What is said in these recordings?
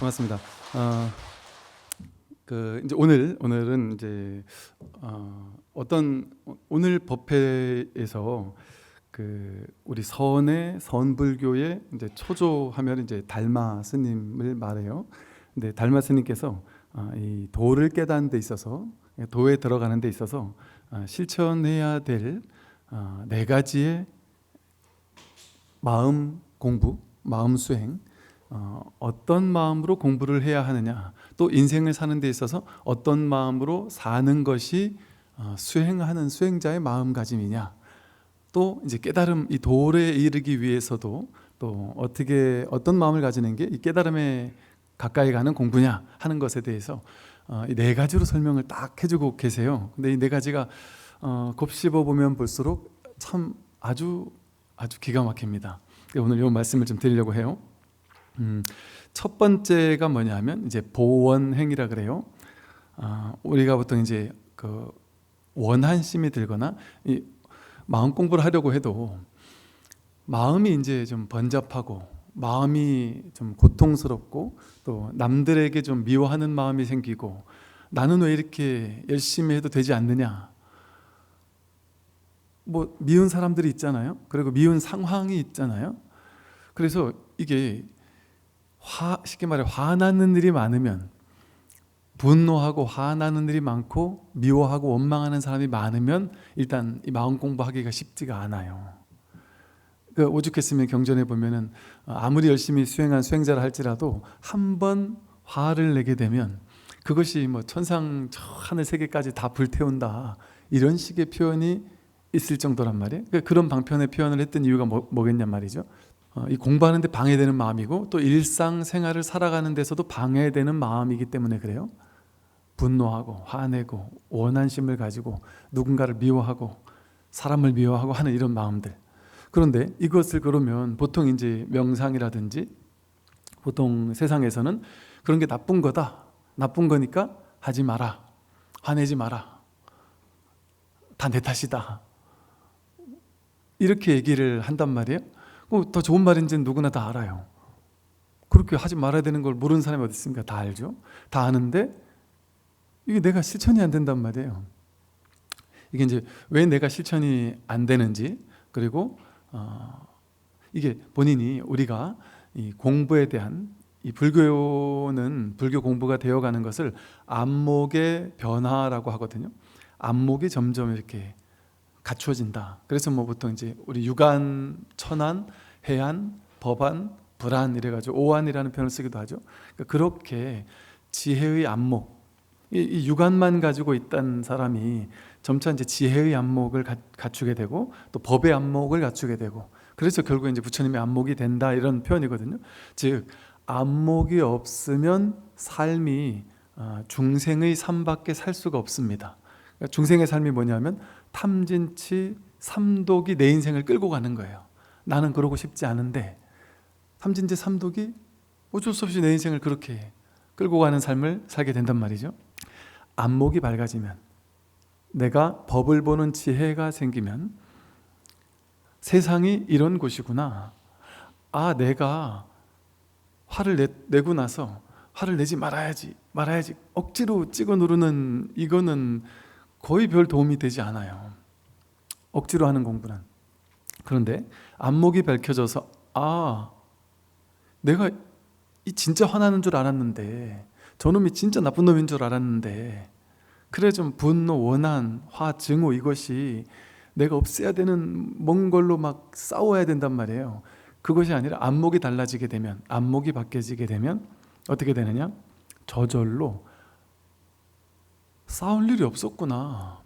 고맙습니다. 이제 오늘은 이제 오늘 법회에서 우리 선불교의 이제 초조하면 이제 달마 스님을 말해요. 근데 달마 스님께서 이 도를 깨닫는 데 있어서, 도에 들어가는 데 있어서 실천해야 될 네 가지의 마음 공부, 마음 수행, 어떤 마음으로 공부를 해야 하느냐, 또 인생을 사는 데 있어서 어떤 마음으로 사는 것이 수행하는 수행자의 마음가짐이냐, 또 이제 깨달음, 이 도에 이르기 위해서도 또 어떤 마음을 가지는 게 이 깨달음에 가까이 가는 공부냐 하는 것에 대해서 이 네 가지로 설명을 딱 해주고 계세요. 근데 이 네 가지가 곱씹어 보면 볼수록 참 아주 기가 막힙니다. 오늘 이 말씀을 좀 드리려고 해요. 첫 번째가 뭐냐면 이제 보원행이라 그래요. 우리가 보통 이제 원한심이 들거나 이 마음 공부를 하려고 해도 마음이 이제 좀 번잡하고 마음이 좀 고통스럽고 또 남들에게 좀 미워하는 마음이 생기고, 나는 왜 이렇게 열심히 해도 되지 않느냐, 뭐 미운 사람들이 있잖아요. 그리고 미운 상황이 있잖아요. 그래서 이게 쉽게 말해 화나는 일이 많으면, 분노하고 화나는 일이 많고 미워하고 원망하는 사람이 많으면 일단 이 마음 공부하기가 쉽지가 않아요. 오죽했으면 경전에 보면은 아무리 열심히 수행한 수행자라 할지라도 한 번 화를 내게 되면 그것이 뭐 천상 저 하늘 세계까지 다 불태운다, 이런 식의 표현이 있을 정도란 말이에요. 그런 방편의 표현을 했던 이유가 뭐겠냔 말이죠. 이 공부하는 데 방해되는 마음이고 또 일상생활을 살아가는 데서도 방해되는 마음이기 때문에 그래요. 분노하고 화내고 원한심을 가지고 누군가를 미워하고 사람을 미워하고 하는 이런 마음들. 그런데 이것을 그러면 보통 이제 명상이라든지 보통 세상에서는 그런 게 나쁜 거다, 나쁜 거니까 하지 마라, 화내지 마라, 다 내 탓이다, 이렇게 얘기를 한단 말이에요. 더 좋은 말인지는 누구나 다 알아요. 그렇게 하지 말아야 되는 걸 모르는 사람이 어디 있습니까? 다 알죠. 다 아는데 이게 내가 실천이 안 된단 말이에요. 이게 이제 왜 내가 실천이 안 되는지, 그리고 이게 본인이 우리가 이 공부에 대한, 이 불교는 불교 공부가 되어가는 것을 안목의 변화라고 하거든요. 안목이 점점 이렇게 갖추어진다. 그래서 뭐 보통 이제 우리 유관, 천안, 해안, 법안, 불안 이래가지고 오안이라는 표현을 쓰기도 하죠. 그렇게 지혜의 안목, 이 유관만 가지고 있던 사람이 점차 이제 지혜의 안목을 갖추게 되고 또 법의 안목을 갖추게 되고, 그래서 결국 이제 부처님의 안목이 된다, 이런 표현이거든요. 즉 안목이 없으면 삶이 중생의 삶밖에 살 수가 없습니다. 그러니까 중생의 삶이 뭐냐면 탐진치 삼독이 내 인생을 끌고 가는 거예요. 나는 그러고 싶지 않은데 탐진치 삼독이 어쩔 수 없이 내 인생을 그렇게 끌고 가는 삶을 살게 된단 말이죠. 안목이 밝아지면, 내가 법을 보는 지혜가 생기면 세상이 이런 곳이구나, 내가 화를 내고 나서 화를 내지 말아야지 억지로 찍어 누르는 이거는 거의 별 도움이 되지 않아요. 억지로 하는 공부는. 그런데 안목이 밝혀져서 내가 진짜 화나는 줄 알았는데, 저놈이 진짜 나쁜 놈인 줄 알았는데, 그래 좀 분노, 원한, 화, 증오, 이것이 내가 없애야 되는 뭔 걸로 막 싸워야 된단 말이에요. 그것이 아니라 안목이 달라지게 되면, 안목이 바뀌어지게 되면 어떻게 되느냐? 저절로 싸울 일이 없었구나.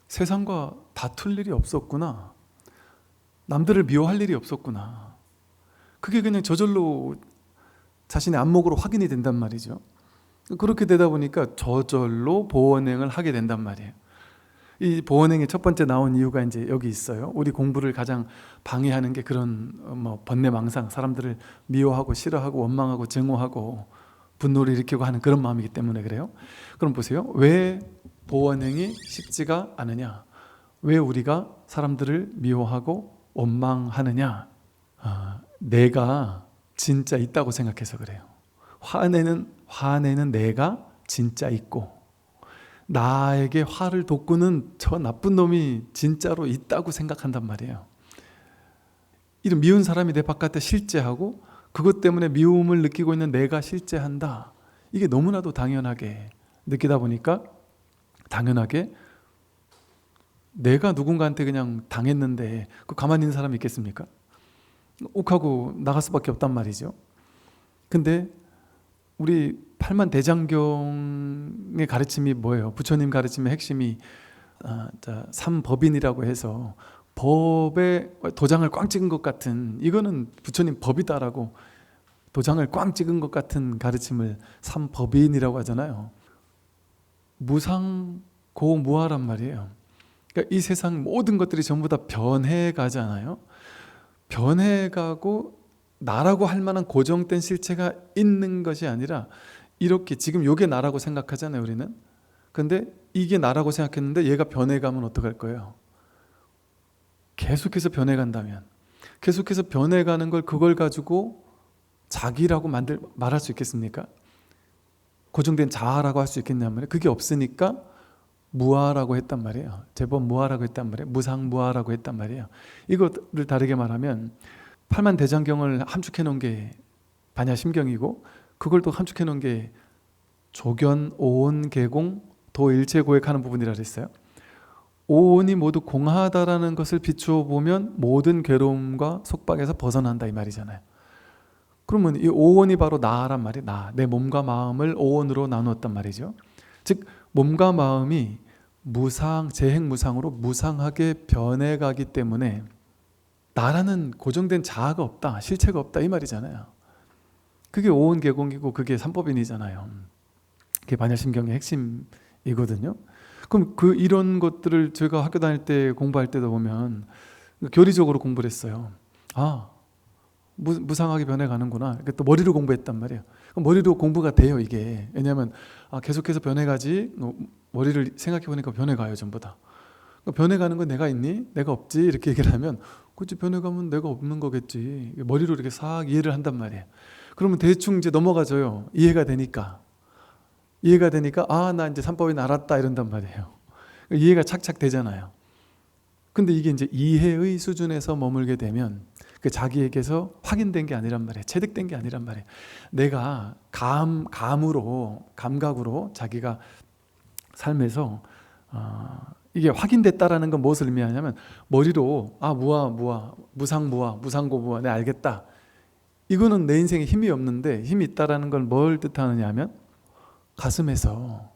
세상과 다툴 일이 없었구나. 남들을 미워할 일이 없었구나. 그게 그냥 저절로 자신의 안목으로 확인이 된단 말이죠. 그렇게 되다 보니까 저절로 보원행을 하게 된단 말이에요. 이 보원행의 첫 번째 나온 이유가 이제 여기 있어요. 우리 공부를 가장 방해하는 게 그런 번뇌망상, 사람들을 미워하고 싫어하고 원망하고 증오하고 분노를 일으키고 하는 그런 마음이기 때문에 그래요. 그럼 보세요. 왜 보원행이 쉽지가 않으냐? 왜 우리가 사람들을 미워하고 원망하느냐? 내가 진짜 있다고 생각해서 그래요. 화내는 내가 진짜 있고, 나에게 화를 돋구는 저 나쁜 놈이 진짜로 있다고 생각한단 말이에요. 이런 미운 사람이 내 바깥에 실제하고 그것 때문에 미움을 느끼고 있는 내가 실제한다. 이게 너무나도 당연하게 느끼다 보니까 당연하게 내가 누군가한테 그냥 당했는데 그 가만히 있는 사람이 있겠습니까? 욱하고 나갈 수밖에 없단 말이죠. 근데 우리 팔만대장경의 가르침이 뭐예요? 부처님 가르침의 핵심이 삼법인이라고 해서 법에 도장을 꽝 찍은 것 같은, 이거는 부처님 법이다라고 도장을 꽝 찍은 것 같은 가르침을 삼법인이라고 하잖아요. 무상고무하란 말이에요. 그러니까 이 세상 모든 것들이 전부 다 변해가잖아요. 변해가고 나라고 할 만한 고정된 실체가 있는 것이 아니라 이렇게 지금 이게 나라고 생각하잖아요, 우리는. 근데 이게 나라고 생각했는데 얘가 변해가면 어떡할 거예요? 계속해서 변해간다면, 계속해서 변해가는 걸 그걸 가지고 자기라고 말할 수 있겠습니까? 고정된 자아라고 할 수 있겠냔 말이에요. 그게 없으니까 무아라고 했단 말이에요. 제법 무아라고 했단 말이에요. 무상무아라고 했단 말이에요. 이것을 다르게 말하면 팔만대장경을 함축해 놓은 게 반야심경이고, 그걸 또 함축해 놓은 게 조견, 오온, 개공, 도일체고액 하는 부분이라 그랬어요. 오온이 모두 공하다라는 것을 비추어 보면 모든 괴로움과 속박에서 벗어난다 이 말이잖아요. 그러면 이 오온이 바로 나란 말이에요. 나, 내 몸과 마음을 오온으로 나누었단 말이죠. 즉 몸과 마음이 재행무상으로 무상하게 변해가기 때문에 나라는 고정된 자아가 없다, 실체가 없다 이 말이잖아요. 그게 오온개공이고 그게 삼법인이잖아요. 그게 반야심경의 핵심이거든요. 그럼 이런 것들을 제가 학교 다닐 때 공부할 때도 보면 교리적으로 공부를 했어요. 무상하게 변해가는구나. 또 머리로 공부했단 말이에요. 그럼 머리로 공부가 돼요 이게. 왜냐하면 계속해서 변해가지. 머리를 생각해보니까 변해가요 전부 다. 변해가는 건 내가 있니? 내가 없지? 이렇게 얘기를 하면 그치, 변해가면 내가 없는 거겠지. 머리로 이렇게 싹 이해를 한단 말이에요. 그러면 대충 이제 넘어가져요. 이해가 되니까 나 이제 삼법인 알았다 이런단 말이에요. 이해가 착착 되잖아요. 근데 이게 이제 이해의 수준에서 머물게 되면 그 자기에게서 확인된 게 아니란 말이에요. 체득된 게 아니란 말이에요. 내가 감각으로 자기가 삶에서 이게 확인됐다라는 건 무엇을 의미하냐면 머리로 무상무아, 무상고무아, 내 알겠다. 이거는 내 인생에 힘이 없는데 힘이 있다라는 걸 뭘 뜻하느냐 하면 가슴에서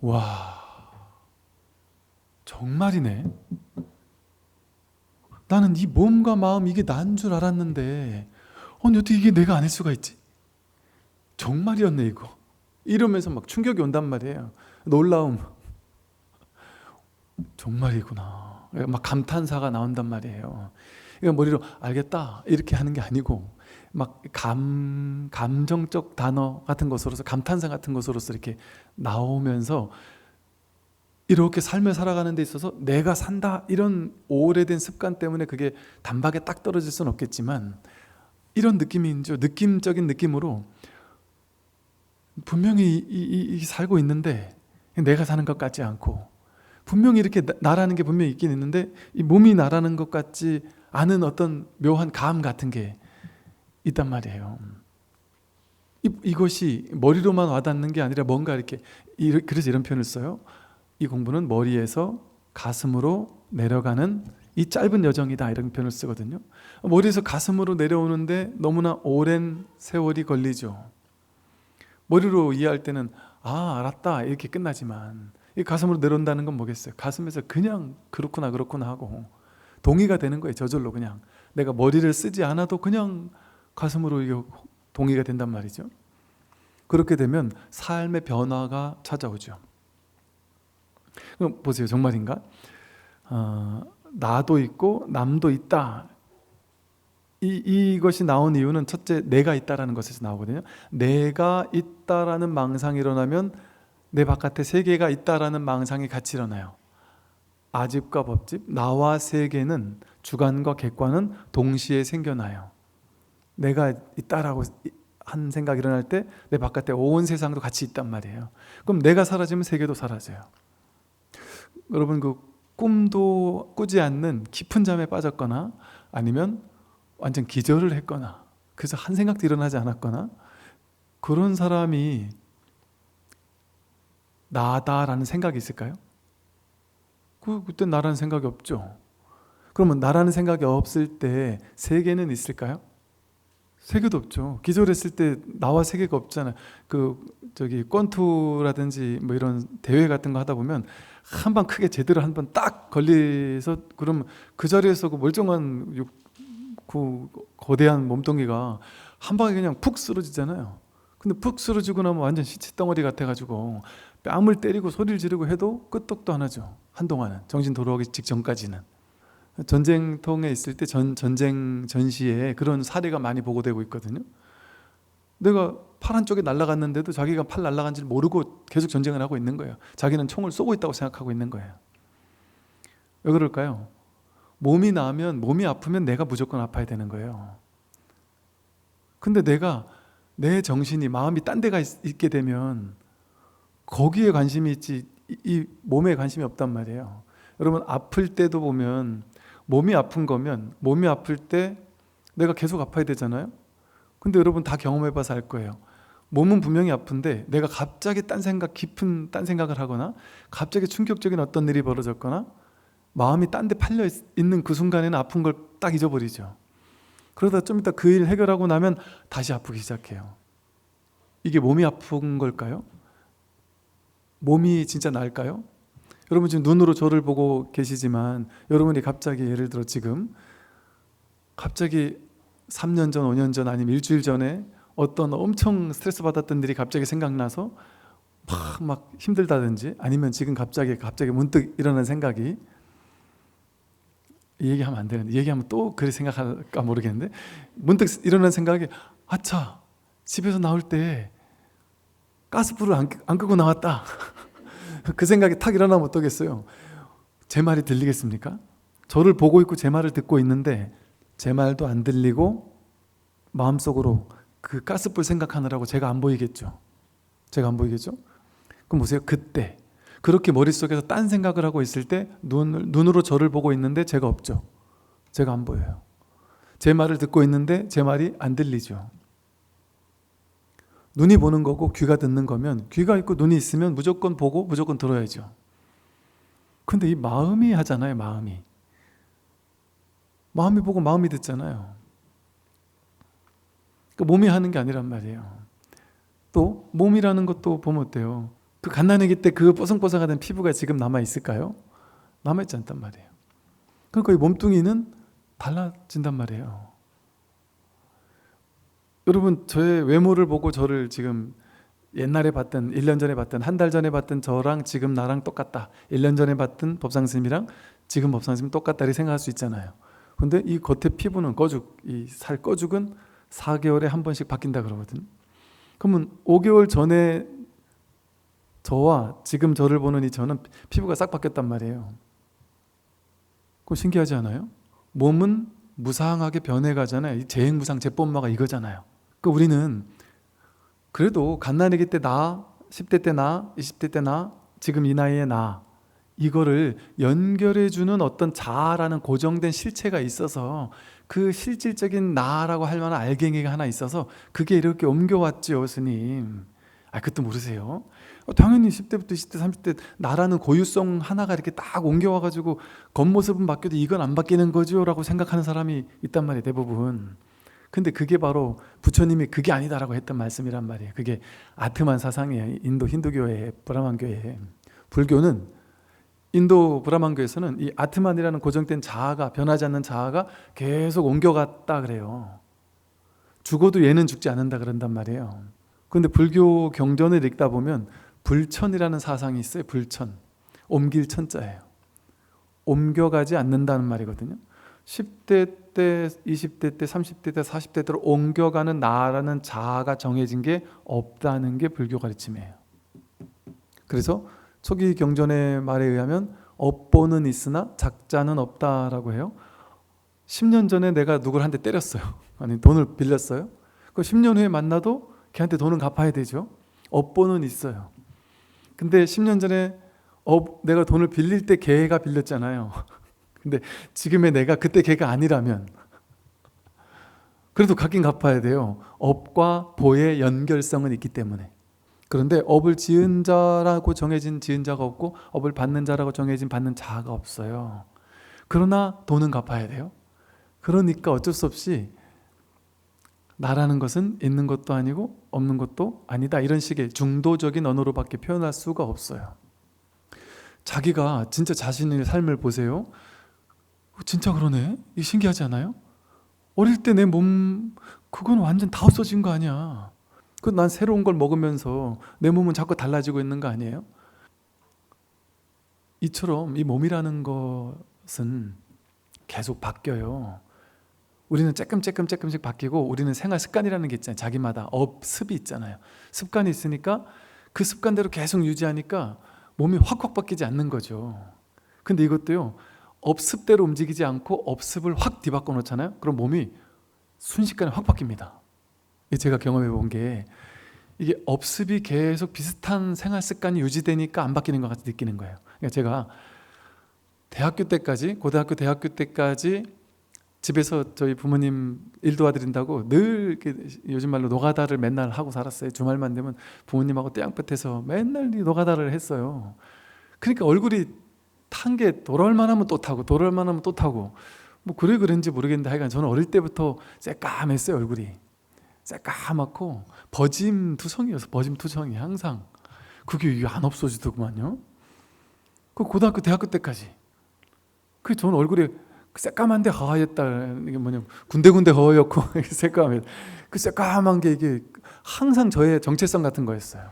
와, 정말이네. 나는 이 몸과 마음 이게 난 줄 알았는데 어떻게 이게 내가 아닐 수가 있지? 정말이었네 이거. 이러면서 막 충격이 온단 말이에요. 놀라움. 정말이구나. 막 감탄사가 나온단 말이에요. 그러니까 머리로 알겠다 이렇게 하는 게 아니고 막 감정적 단어 같은 것으로서, 감탄사 같은 것으로서 이렇게 나오면서 이렇게 삶을 살아가는 데 있어서 내가 산다 이런 오래된 습관 때문에 그게 단박에 딱 떨어질 수는 없겠지만 이런 느낌이죠. 느낌적인 느낌으로 분명히 살고 있는데 내가 사는 것 같지 않고, 분명히 이렇게 나라는 게 분명히 있긴 있는데 이 몸이 나라는 것 같지 않은 어떤 묘한 감 같은 게 있단 말이에요. 이것이 머리로만 와닿는 게 아니라 뭔가 이렇게, 그래서 이런 표현을 써요. 이 공부는 머리에서 가슴으로 내려가는 이 짧은 여정이다 이런 표현을 쓰거든요. 머리에서 가슴으로 내려오는데 너무나 오랜 세월이 걸리죠. 머리로 이해할 때는 아 알았다 이렇게 끝나지만 이 가슴으로 내려온다는 건 뭐겠어요? 가슴에서 그냥 그렇구나 그렇구나 하고 동의가 되는 거예요. 저절로 그냥 내가 머리를 쓰지 않아도 그냥 가슴으로 이게 동의가 된단 말이죠. 그렇게 되면 삶의 변화가 찾아오죠. 그럼 보세요. 정말인가? 나도 있고 남도 있다. 이것이 나온 이유는 첫째, 내가 있다라는 것에서 나오거든요. 내가 있다라는 망상이 일어나면 내 바깥에 세계가 있다라는 망상이 같이 일어나요. 아집과 법집, 나와 세계는, 주관과 객관은 동시에 생겨나요. 내가 있다라고 한 생각이 일어날 때 내 바깥에 온 세상도 같이 있단 말이에요. 그럼 내가 사라지면 세계도 사라져요. 여러분 그 꿈도 꾸지 않는 깊은 잠에 빠졌거나 아니면 완전 기절을 했거나 그래서 한 생각도 일어나지 않았거나 그런 사람이 나다라는 생각이 있을까요? 그때 나라는 생각이 없죠. 그러면 나라는 생각이 없을 때 세계는 있을까요? 세계도 없죠. 기절했을 때 나와 세계가 없잖아요. 권투라든지 뭐 이런 대회 같은 거 하다 보면 한 방 크게 제대로 한 번 딱 걸려서 그러면 그 자리에서 그 멀쩡한 그 거대한 몸뚱이가 한 방에 그냥 푹 쓰러지잖아요. 근데 푹 쓰러지고 나면 완전 시체 덩어리 같아가지고 뺨을 때리고 소리를 지르고 해도 끄떡도 안 하죠. 한동안은 정신 돌아오기 직전까지는. 전쟁통에 있을 때 전쟁 전시에 그런 사례가 많이 보고되고 있거든요. 내가 팔 한쪽에 날아갔는데도 자기가 팔 날아간 줄 모르고 계속 전쟁을 하고 있는 거예요. 자기는 총을 쏘고 있다고 생각하고 있는 거예요. 왜 그럴까요? 몸이 나면, 몸이 아프면 내가 무조건 아파야 되는 거예요. 근데 내 정신이, 마음이 딴 데가 있게 되면 거기에 관심이 있지 이 몸에 관심이 없단 말이에요. 여러분 아플 때도 보면 몸이 아픈 거면 몸이 아플 때 내가 계속 아파야 되잖아요. 근데 여러분 다 경험해봐서 알 거예요. 몸은 분명히 아픈데 내가 갑자기 깊은 딴 생각을 하거나 갑자기 충격적인 어떤 일이 벌어졌거나 마음이 딴 데 팔려 있는 그 순간에는 아픈 걸 딱 잊어버리죠. 그러다 좀 이따 그 일 해결하고 나면 다시 아프기 시작해요. 이게 몸이 아픈 걸까요? 몸이 진짜 나을까요? 여러분 지금 눈으로 저를 보고 계시지만 여러분이 갑자기 예를 들어 지금 갑자기 3년 전, 5년 전 아니면 일주일 전에 어떤 엄청 스트레스 받았던 일이 갑자기 생각나서 막 힘들다든지 아니면 지금 갑자기 문득 일어난 생각이 이 얘기하면 안 되는데 얘기하면 또 그렇게 생각할까 모르겠는데 문득 일어난 생각이 아차 집에서 나올 때 가스불을 안 끄고 나왔다. 그 생각이 탁 일어나면 어떠겠어요? 제 말이 들리겠습니까? 저를 보고 있고 제 말을 듣고 있는데 제 말도 안 들리고 마음속으로 그 가스불 생각하느라고 제가 안 보이겠죠? 그럼 보세요. 그때 그렇게 머릿속에서 딴 생각을 하고 있을 때 눈으로 저를 보고 있는데 제가 없죠. 제가 안 보여요. 제 말을 듣고 있는데 제 말이 안 들리죠. 눈이 보는 거고 귀가 듣는 거면 귀가 있고 눈이 있으면 무조건 보고 무조건 들어야죠. 근데 이 마음이 하잖아요. 마음이 보고 마음이 듣잖아요. 그러니까 몸이 하는 게 아니란 말이에요. 또 몸이라는 것도 보면 어때요? 그 갓난아기 때 그 뽀송뽀송하던 피부가 지금 남아있을까요? 남아있지 않단 말이에요. 그러니까 이 몸뚱이는 달라진단 말이에요. 여러분 저의 외모를 보고 저를 지금 옛날에 봤던 1년 전에 봤던 한 달 전에 봤던 저랑 지금 나랑 똑같다. 1년 전에 봤던 법상 스님이랑 지금 법상 스님 똑같다 이렇게 생각할 수 있잖아요. 근데 이 겉에 피부는 이 살 꺼죽은 4개월에 한 번씩 바뀐다 그러거든요. 그러면 5개월 전에 저와 지금 저를 보는 이 저는 피부가 싹 바뀌었단 말이에요. 그거 신기하지 않아요? 몸은 무상하게 변해가잖아요. 이 재행무상 제법마가 이거잖아요. 그러니까 우리는 그래도 갓난아기 때 나, 10대 때 나, 20대 때 나, 지금 이 나이에 나 이거를 연결해주는 어떤 자아라는 고정된 실체가 있어서 그 실질적인 나라고 할 만한 알갱이가 하나 있어서 그게 이렇게 옮겨왔죠, 스님. 그것도 모르세요? 당연히 10대부터 20대, 30대 나라는 고유성 하나가 이렇게 딱 옮겨와가지고 겉모습은 바뀌어도 이건 안 바뀌는 거죠 라고 생각하는 사람이 있단 말이에요, 대부분. 근데 그게 바로 부처님이 그게 아니다라고 했던 말씀이란 말이에요. 그게 아트만 사상이에요. 인도 힌두교의 브라만교의. 불교는 인도 브라만교에서는 이 아트만이라는 고정된 자아가, 변하지 않는 자아가 계속 옮겨갔다 그래요. 죽어도 얘는 죽지 않는다 그런단 말이에요. 그런데 불교 경전을 읽다 보면 불천이라는 사상이 있어요. 불천. 옮길 천자예요. 옮겨가지 않는다는 말이거든요. 10대 때, 20대 때, 30대 때, 40대 때로 옮겨가는 나라는 자아가 정해진 게 없다는 게 불교 가르침이에요. 그래서 초기 경전의 말에 의하면 업보는 있으나 작자는 없다라고 해요. 10년 전에 내가 누구를 한 대 때렸어요. 아니 돈을 빌렸어요. 그 10년 후에 만나도 걔한테 돈은 갚아야 되죠. 업보는 있어요. 근데 10년 전에 내가 돈을 빌릴 때 걔가 빌렸잖아요. 근데 지금의 내가 그때 걔가 아니라면 그래도 갚긴 갚아야 돼요. 업과 보의 연결성은 있기 때문에. 그런데 업을 지은 자라고 정해진 지은 자가 없고 업을 받는 자라고 정해진 받는 자가 없어요. 그러나 돈은 갚아야 돼요. 그러니까 어쩔 수 없이 나라는 것은 있는 것도 아니고 없는 것도 아니다. 이런 식의 중도적인 언어로밖에 표현할 수가 없어요. 자기가 진짜 자신의 삶을 보세요. 진짜 그러네. 이게 신기하지 않아요? 어릴 때 내 몸 그건 완전 다 없어진 거 아니야. 난 새로운 걸 먹으면서 내 몸은 자꾸 달라지고 있는 거 아니에요? 이처럼 이 몸이라는 것은 계속 바뀌어요. 우리는 조금씩 바뀌고 우리는 생활 습관이라는 게 있잖아요. 자기마다 습이 있잖아요. 습관이 있으니까 그 습관대로 계속 유지하니까 몸이 확 바뀌지 않는 거죠. 근데 이것도요. 업습대로 움직이지 않고 업습을 확 뒤바꿔 놓잖아요. 그럼 몸이 순식간에 확 바뀝니다. 제가 경험해 본 게 이게 업습이 계속 비슷한 생활 습관이 유지되니까 안 바뀌는 것 같이 느끼는 거예요. 그러니까 제가 대학교 때까지, 고등학교, 대학교 때까지 집에서 저희 부모님 일 도와드린다고 늘 요즘 말로 노가다를 맨날 하고 살았어요. 주말만 되면 부모님하고 떼양볕에서 맨날 노가다를 했어요. 그러니까 얼굴이 탄 게 돌아올 만하면 또 타고 돌아올 만하면 또 타고 뭐 그런지 모르겠는데 하여간 저는 어릴 때부터 새까맸어요. 얼굴이 새까맣고 버짐투성이어서 버짐투성이 항상 그게 이게 안 없어지더구만요. 그 고등학교 대학교 때까지 그 저는 얼굴이 새까만데 하얗다. 이게 뭐냐면 군데군데 허옇고 새까매. 그 새까만 게 이게 항상 저의 정체성 같은 거였어요.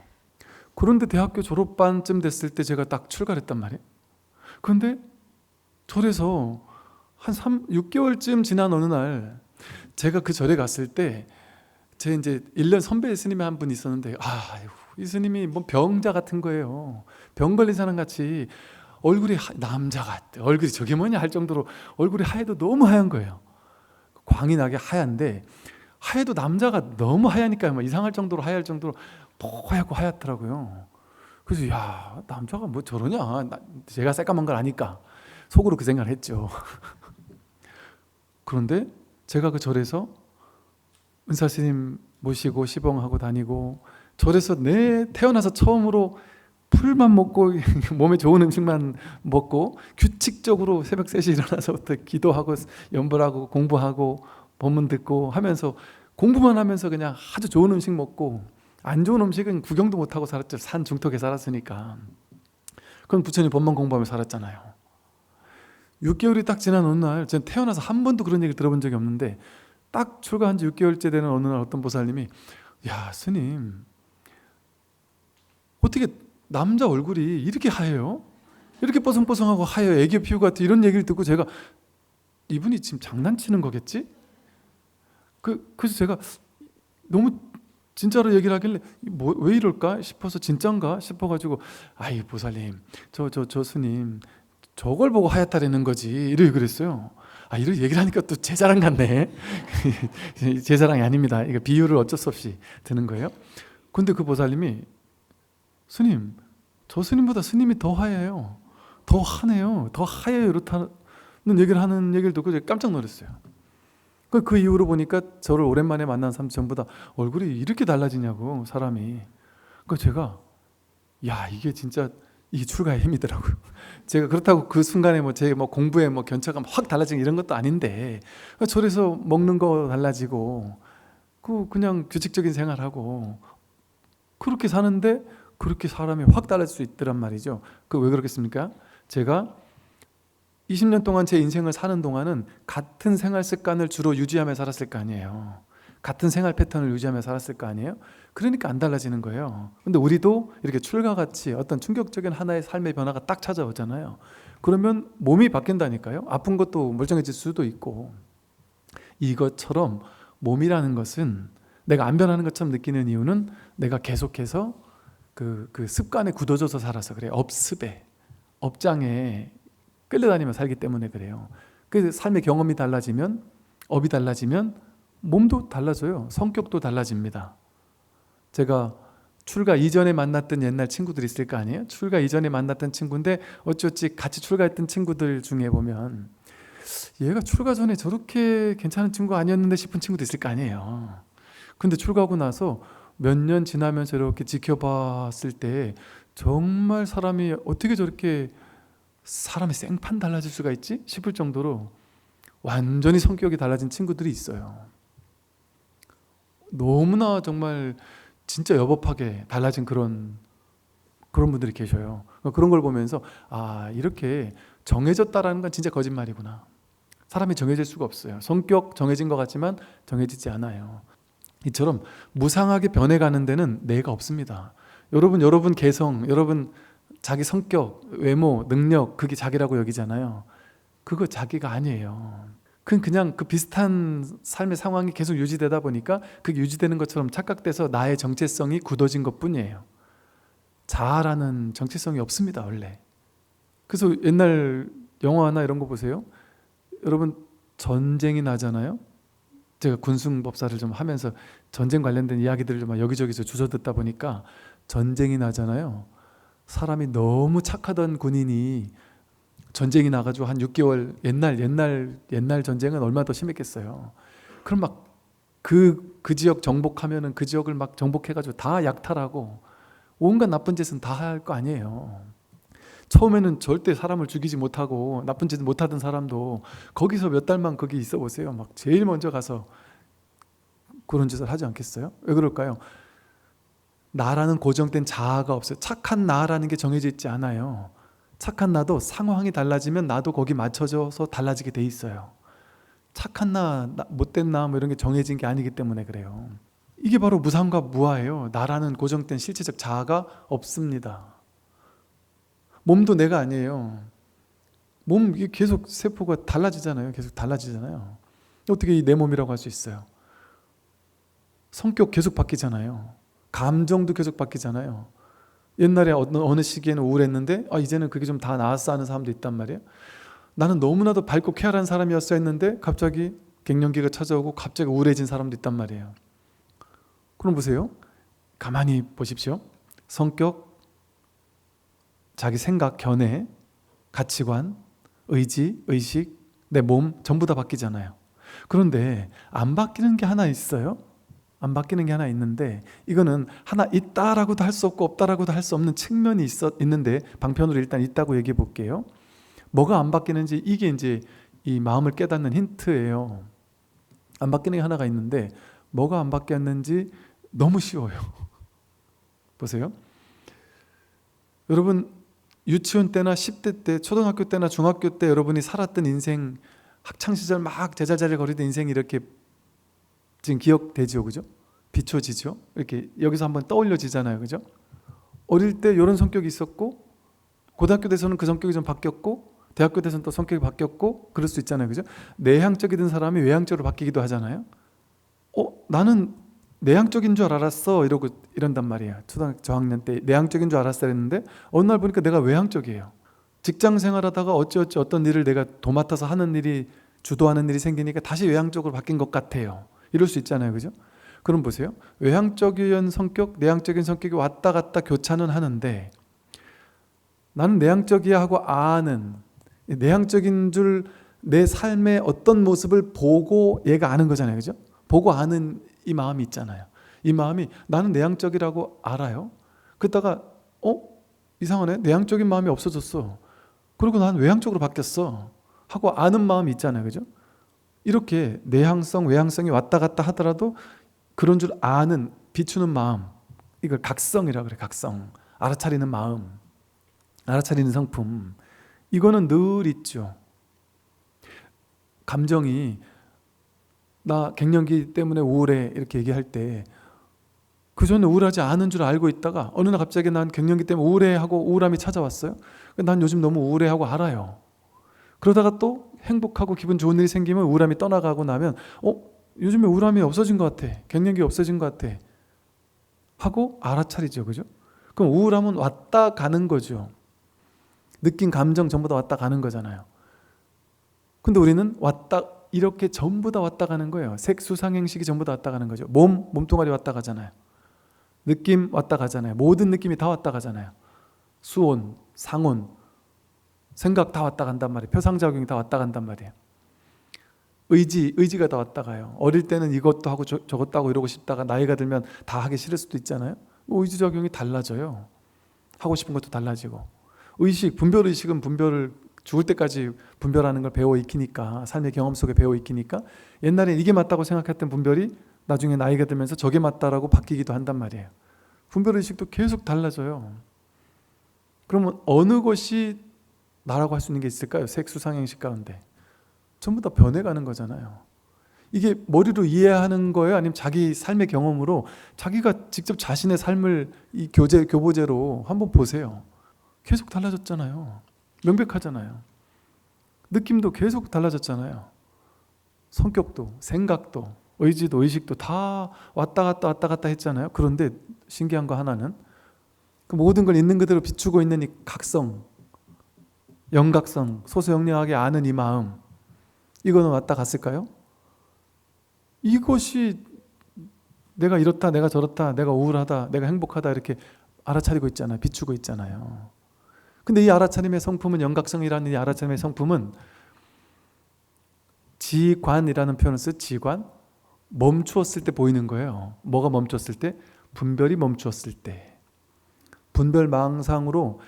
그런데 대학교 졸업반쯤 됐을 때 제가 딱 출가를 했단 말이에요. 그런데 절에서 한 6개월쯤 지난 어느 날 제가 그 절에 갔을 때 제 이제 1년 선배 스님이 한 분 있었는데 이 스님이 뭐 병자 같은 거예요. 병 걸린 사람 같이 얼굴이 남자 같대. 얼굴이 저게 뭐냐 할 정도로 얼굴이 하얘도 너무 하얀 거예요. 광이 나게 하얀데 하얘도 남자가 너무 하얘니까 막 이상할 정도로 하얄 정도로 뽀얗고 하얗더라고요. 그래서 야 남자가 뭐 저러냐. 제가 새까만 걸 아니까 속으로 그 생각을 했죠. 그런데 제가 그 절에서 은사 스님 모시고 시봉하고 다니고 절에서 태어나서 처음으로 풀만 먹고 몸에 좋은 음식만 먹고 규칙적으로 새벽 3시 일어나서부터 기도하고 연불하고 공부하고 법문 듣고 하면서 공부만 하면서 그냥 아주 좋은 음식 먹고 안 좋은 음식은 구경도 못하고 살았죠. 산 중턱에 살았으니까. 그건 부처님 법만 공부하며 살았잖아요. 6개월이 딱 지난 어느 날 저는 태어나서 한 번도 그런 얘기를 들어본 적이 없는데 딱 출가한 지 6개월째 되는 어느 날 어떤 보살님이 야 스님 어떻게 남자 얼굴이 이렇게 하얘요? 이렇게 뽀송뽀송하고 하얘요. 애기 피부 같아. 이런 얘기를 듣고 제가 이분이 지금 장난치는 거겠지? 그래서 제가 너무 진짜로 얘기를 하길래 왜 이럴까 싶어서 진짠가 싶어가지고 아이 보살님 저 스님 저걸 보고 하얗다라는 거지 이렇게 그랬어요. 이렇게 얘기를 하니까 또 제 자랑 같네. 제 자랑이 아닙니다. 이거 비유를 어쩔 수 없이 드는 거예요. 근데 그 보살님이 스님 저 스님보다 스님이 더 하얘요. 더 하네요. 더 하얘요. 이렇다는 얘기를 하는 얘기를 듣고 제가 깜짝 놀랐어요. 그 이후로 보니까 저를 오랜만에 만난 사람 전부 다 얼굴이 이렇게 달라지냐고 사람이. 제가 야 이게 진짜 이게 출가의 힘이더라고요. 제가 그렇다고 그 순간에 제 공부에 견처가 확 달라지는 이런 것도 아닌데, 절에서 먹는 거 달라지고, 그냥 규칙적인 생활하고, 그렇게 사는데, 그렇게 사람이 확 달라질 수 있더란 말이죠. 왜 그렇겠습니까? 제가 20년 동안 제 인생을 사는 동안은 같은 생활 습관을 주로 유지하며 살았을 거 아니에요. 같은 생활 패턴을 유지하며 살았을 거 아니에요. 그러니까 안 달라지는 거예요. 근데 우리도 이렇게 출가같이 어떤 충격적인 하나의 삶의 변화가 딱 찾아오잖아요. 그러면 몸이 바뀐다니까요. 아픈 것도 멀쩡해질 수도 있고. 이것처럼 몸이라는 것은 내가 안 변하는 것처럼 느끼는 이유는 내가 계속해서 그 습관에 굳어져서 살아서 그래요. 업습에, 업장에 끌려다니며 살기 때문에 그래요. 그 삶의 경험이 달라지면, 업이 달라지면 몸도 달라져요. 성격도 달라집니다. 제가 출가 이전에 만났던 옛날 친구들 있을 거 아니에요? 출가 이전에 만났던 친구인데 어찌어찌 같이 출가했던 친구들 중에 보면 얘가 출가 전에 저렇게 괜찮은 친구 아니었는데 싶은 친구도 있을 거 아니에요. 근데 출가하고 나서 몇 년 지나면서 이렇게 지켜봤을 때 정말 사람이 어떻게 저렇게 사람이 생판 달라질 수가 있지? 싶을 정도로 완전히 성격이 달라진 친구들이 있어요. 너무나 정말 진짜 여법하게 달라진 그런 분들이 계셔요. 그런 걸 보면서 이렇게 정해졌다라는 건 진짜 거짓말이구나. 사람이 정해질 수가 없어요. 성격 정해진 것 같지만 정해지지 않아요. 이처럼 무상하게 변해가는 데는 내가 없습니다. 여러분 개성, 여러분 자기 성격, 외모, 능력, 그게 자기라고 여기잖아요. 그거 자기가 아니에요. 그냥 그 비슷한 삶의 상황이 계속 유지되다 보니까 그게 유지되는 것처럼 착각돼서 나의 정체성이 굳어진 것뿐이에요. 자아라는 정체성이 없습니다, 원래. 그래서 옛날 영화나 이런 거 보세요. 여러분 전쟁이 나잖아요. 제가 군승법사를 좀 하면서 전쟁 관련된 이야기들을 좀 여기저기서 주워 듣다 보니까 전쟁이 나잖아요. 사람이 너무 착하던 군인이 전쟁이 나가지고 한 6개월 옛날 전쟁은 얼마나 더 심했겠어요. 그럼 막 그 지역 정복하면은 그 지역을 막 정복해가지고 다 약탈하고 온갖 나쁜 짓은 다 할 거 아니에요. 처음에는 절대 사람을 죽이지 못하고 나쁜 짓 못하던 사람도 거기서 몇 달만 거기 있어 보세요. 막 제일 먼저 가서 그런 짓을 하지 않겠어요? 왜 그럴까요? 나라는 고정된 자아가 없어요. 착한 나라는 게 정해져 있지 않아요. 착한 나도 상황이 달라지면 나도 거기 맞춰져서 달라지게 돼 있어요. 착한 나, 못된 나 이런 게 정해진 게 아니기 때문에 그래요. 이게 바로 무상과 무아예요. 나라는 고정된 실체적 자아가 없습니다. 몸도 내가 아니에요. 몸 계속 세포가 달라지잖아요. 계속 달라지잖아요. 어떻게 내 몸이라고 할 수 있어요? 성격 계속 바뀌잖아요. 감정도 계속 바뀌잖아요. 옛날에 어느 시기에는 우울했는데 이제는 그게 좀 다 나았어 하는 사람도 있단 말이에요. 나는 너무나도 밝고 쾌활한 사람이었어 했는데 갑자기 갱년기가 찾아오고 갑자기 우울해진 사람도 있단 말이에요. 그럼 보세요. 가만히 보십시오. 성격, 자기 생각, 견해, 가치관, 의지, 의식, 내 몸 전부 다 바뀌잖아요. 그런데 안 바뀌는 게 하나 있어요. 안 바뀌는 게 하나 있는데 이거는 하나 있다라고도 할 수 없고 없다라고도 할 수 없는 측면이 있는데 방편으로 일단 있다고 얘기해 볼게요. 뭐가 안 바뀌는지 이게 이제 이 마음을 깨닫는 힌트예요. 안 바뀌는 게 하나가 있는데 뭐가 안 바뀌었는지 너무 쉬워요. 보세요. 여러분 유치원 때나 10대 때, 초등학교 때나 중학교 때 여러분이 살았던 인생, 학창시절 막 제잘제잘 거리던 인생이 이렇게 지금 기억되죠, 그죠? 비춰지죠? 이렇게 여기서 한번 떠올려지잖아요, 그죠? 어릴 때 이런 성격이 있었고, 고등학교 돼서는 그 성격이 좀 바뀌었고, 대학교 돼서는 또 성격이 바뀌었고, 그럴 수 있잖아요, 그죠? 내향적이던 사람이 외향적으로 바뀌기도 하잖아요. 나는 내향적인 줄 알았어 이러고 이런단 말이에요. 초등학교 저학년 때 내향적인 줄 알았어 했는데 어느 날 보니까 내가 외향적이에요. 직장 생활하다가 어찌어찌 어떤 일을 내가 도맡아서 하는 일이, 주도하는 일이 생기니까 다시 외향적으로 바뀐 것 같아요. 이럴 수 있잖아요, 그죠? 그럼 보세요. 외향적인 성격, 내향적인 성격이 왔다 갔다 교차는 하는데 나는 내향적이야 하고 아는, 내향적인 줄 내 삶의 어떤 모습을 보고 얘가 아는 거잖아요, 그죠? 보고 아는 이 마음이 있잖아요. 이 마음이 나는 내향적이라고 알아요. 그러다가 이상하네, 내향적인 마음이 없어졌어, 그리고 난 외향적으로 바뀌었어 하고 아는 마음이 있잖아요, 그죠? 이렇게 내향성, 외향성이 왔다 갔다 하더라도 그런 줄 아는, 비추는 마음, 이걸 각성이라 그래. 각성, 알아차리는 마음, 알아차리는 성품, 이거는 늘 있죠. 감정이 나 갱년기 때문에 우울해 이렇게 얘기할 때 그 전에 우울하지 않은 줄 알고 있다가 어느 날 갑자기 난 갱년기 때문에 우울해 하고 우울함이 찾아왔어요. 난 요즘 너무 우울해 하고 알아요. 그러다가 또 행복하고 기분 좋은 일이 생기면 우울함이 떠나가고 나면 요즘에 우울함이 없어진 것 같아, 갱년기 없어진 것 같아 하고 알아차리죠, 그죠? 그럼 우울함은 왔다 가는 거죠. 느낀 감정 전부 다 왔다 가는 거잖아요. 근데 우리는 이렇게 전부 다 왔다 가는 거예요. 색수상행식이 전부 다 왔다 가는 거죠. 몸뚱아리 왔다 가잖아요. 느낌 왔다 가잖아요. 모든 느낌이 다 왔다 가잖아요. 수온, 상온, 생각 다 왔다 간단 말이에요. 표상작용이 다 왔다 간단 말이에요. 의지가 다 왔다 가요. 어릴 때는 이것도 하고 저것도 하고 이러고 싶다가 나이가 들면 다 하기 싫을 수도 있잖아요. 의지작용이 달라져요. 하고 싶은 것도 달라지고. 분별의식은 분별을 죽을 때까지 분별하는 걸 배워 익히니까, 삶의 경험 속에 배워 익히니까 옛날에 이게 맞다고 생각했던 분별이 나중에 나이가 들면서 저게 맞다라고 바뀌기도 한단 말이에요. 분별의식도 계속 달라져요. 그러면 어느 것이 나라고 할 수 있는 게 있을까요? 색수상행식 가운데 전부 다 변해가는 거잖아요. 이게 머리로 이해하는 거예요? 아니면 자기 삶의 경험으로 자기가 직접 자신의 삶을 이 교보제로 한번 보세요. 계속 달라졌잖아요. 명백하잖아요. 느낌도 계속 달라졌잖아요. 성격도, 생각도, 의지도, 의식도 다 왔다 갔다 했잖아요. 그런데 신기한 거 하나는 그 모든 걸 있는 그대로 비추고 있는 이 각성, 영각성, 소소영령하게 아는 이 마음, 이거는 왔다 갔을까요? 이것이 내가 이렇다, 내가 저렇다, 내가 우울하다, 내가 행복하다 이렇게 알아차리고 있잖아요. 비추고 있잖아요. 근데 이 알아차림의 성품은, 영각성이라는 이 알아차림의 성품은 지관이라는 표현을 써요. 지관. 멈추었을 때 보이는 거예요. 뭐가 멈췄을 때? 분별이 멈추었을 때. 분별망상으로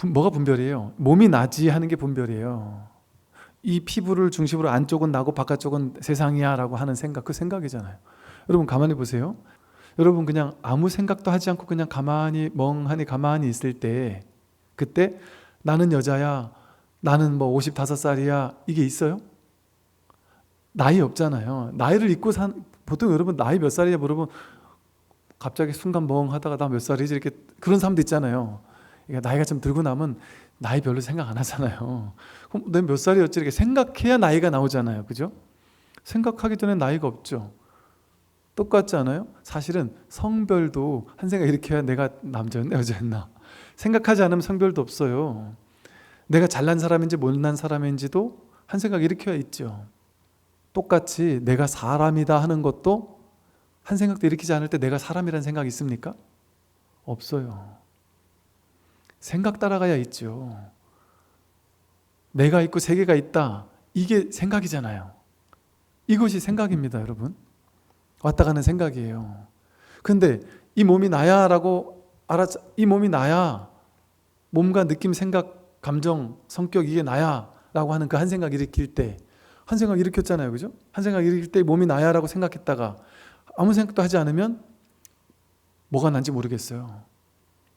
뭐가 분별이에요? 몸이 나지 하는 게 분별이에요. 이 피부를 중심으로 안쪽은 나고 바깥쪽은 세상이야 라고 하는 생각, 그 생각이잖아요. 여러분 가만히 보세요. 여러분 그냥 아무 생각도 하지 않고 그냥 멍하니 가만히 있을 때, 그때 나는 여자야, 나는 뭐 55살이야 이게 있어요? 나이 없잖아요. 나이를 잊고 보통 여러분 나이 몇 살이냐 물어보면 갑자기 순간 멍하다가 나 몇 살이지 이렇게, 그런 사람도 있잖아요. 그러니까 나이가 좀 들고 나면 나이 별로 생각 안 하잖아요. 그럼 내가 몇 살이었지 이렇게 생각해야 나이가 나오잖아요. 그죠? 생각하기 전에 나이가 없죠. 똑같지 않아요? 사실은 성별도 한 생각 이렇게 해야 내가 남자였나 여자였나, 생각하지 않으면 성별도 없어요. 내가 잘난 사람인지 못난 사람인지도 한 생각 일으켜야 있죠. 똑같이 내가 사람이다 하는 것도 한 생각도 일으키지 않을 때 내가 사람이라는 생각이 있습니까? 없어요. 생각 따라가야 있죠. 내가 있고 세계가 있다, 이게 생각이잖아요. 이것이 생각입니다, 여러분. 왔다 가는 생각이에요. 근데 이 몸이 나야 라고 이 몸이 나야, 몸과 느낌, 생각, 감정, 성격 이게 나야 라고 하는 그 한 생각 일으킬 때, 한 생각 일으켰잖아요, 그죠? 한 생각 일으킬 때 몸이 나야 라고 생각했다가 아무 생각도 하지 않으면 뭐가 난지 모르겠어요.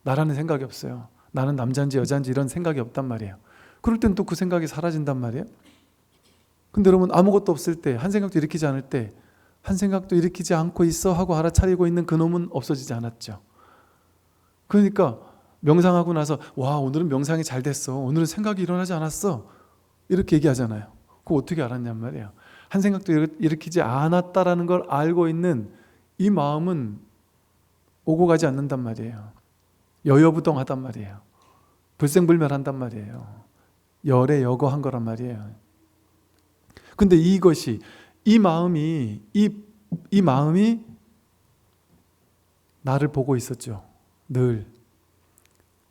나라는 생각이 없어요. 나는 남자인지 여자인지 이런 생각이 없단 말이에요. 그럴 땐 또 그 생각이 사라진단 말이에요. 근데 여러분 아무것도 없을 때, 한 생각도 일으키지 않을 때, 한 생각도 일으키지 않고 있어 하고 알아차리고 있는 그놈은 없어지지 않았죠. 그러니까 명상하고 나서 와, 오늘은 명상이 잘 됐어, 오늘은 생각이 일어나지 않았어, 이렇게 얘기하잖아요. 그거 어떻게 알았냔 말이에요. 한 생각도 일으키지 않았다라는 걸 알고 있는 이 마음은 오고 가지 않는단 말이에요. 여여부동하단 말이에요. 불생불멸한단 말이에요. 열애여거한 거란 말이에요. 근데 이 마음이 나를 보고 있었죠. 늘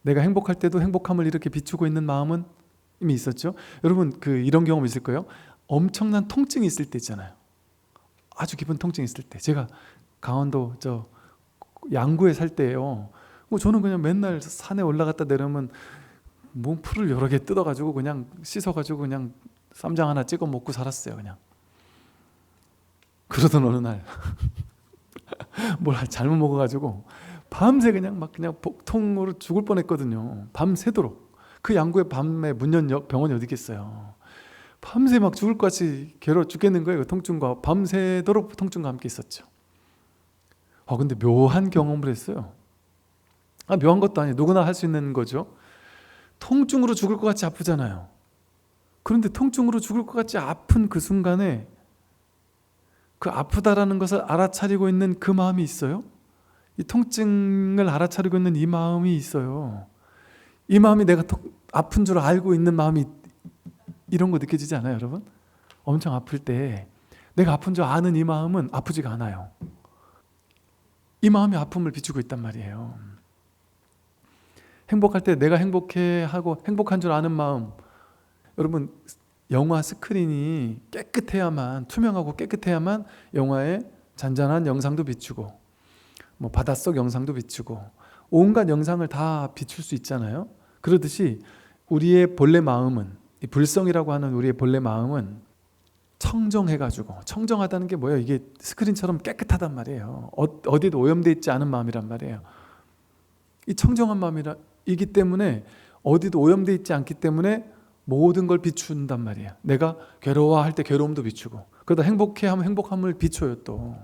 내가 행복할 때도 행복함을 이렇게 비추고 있는 마음은 이미 있었죠. 여러분 이런 경험 있을 거예요. 엄청난 통증이 있을 때 있잖아요. 아주 깊은 통증이 있을 때. 제가 강원도 양구에 살 때예요. 저는 그냥 맨날 산에 올라갔다 내려오면 풀을 여러 개 뜯어가지고 그냥 씻어가지고 그냥 쌈장 하나 찍어 먹고 살았어요. 그냥. 그러던 어느 날 뭘 잘못 먹어가지고 밤새 그냥 복통으로 죽을 뻔했거든요. 밤새도록. 그 양구에 밤에 문 연 병원이 어디 있겠어요. 밤새 죽을 것 같이 괴로워 죽겠는 거예요. 그 통증과 밤새도록 통증과 함께 있었죠. 근데 묘한 경험을 했어요. 묘한 것도 아니에요. 누구나 할 수 있는 거죠. 통증으로 죽을 것 같이 아프잖아요. 그런데 통증으로 죽을 것 같이 아픈 그 순간에 그 아프다라는 것을 알아차리고 있는 그 마음이 있어요. 이 통증을 알아차리고 있는 이 마음이 있어요. 이 마음이 내가 아픈 줄 알고 있는 마음이, 이런 거 느껴지지 않아요, 여러분? 엄청 아플 때 내가 아픈 줄 아는 이 마음은 아프지가 않아요. 이 마음이 아픔을 비추고 있단 말이에요. 행복할 때 내가 행복해하고 행복한 줄 아는 마음. 여러분, 영화 스크린이 깨끗해야만, 투명하고 깨끗해야만 영화에 잔잔한 영상도 비추고 바닷속 영상도 비추고 온갖 영상을 다 비출 수 있잖아요. 그러듯이 우리의 본래 마음은, 이 불성이라고 하는 우리의 본래 마음은 청정해가지고, 청정하다는 게 뭐예요? 이게 스크린처럼 깨끗하단 말이에요. 어디도 오염되어 있지 않은 마음이란 말이에요. 이 청정한 마음이기 때문에, 어디도 오염되어 있지 않기 때문에 모든 걸 비춘단 말이에요. 내가 괴로워할 때 괴로움도 비추고, 그러다 행복해하면 행복함을 비춰요. 또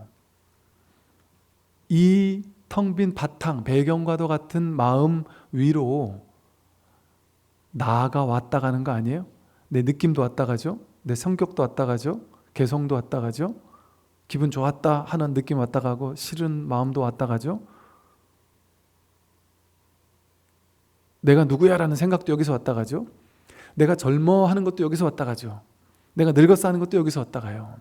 이 텅 빈 바탕, 배경과도 같은 마음 위로 나가 왔다 가는 거 아니에요? 내 느낌도 왔다 가죠. 내 성격도 왔다 가죠. 개성도 왔다 가죠. 기분 좋았다 하는 느낌 왔다 가고, 싫은 마음도 왔다 가죠. 내가 누구야 라는 생각도 여기서 왔다 가죠. 내가 젊어 하는 것도 여기서 왔다 가죠. 내가 늙었어 하는 것도 여기서 왔다 가요.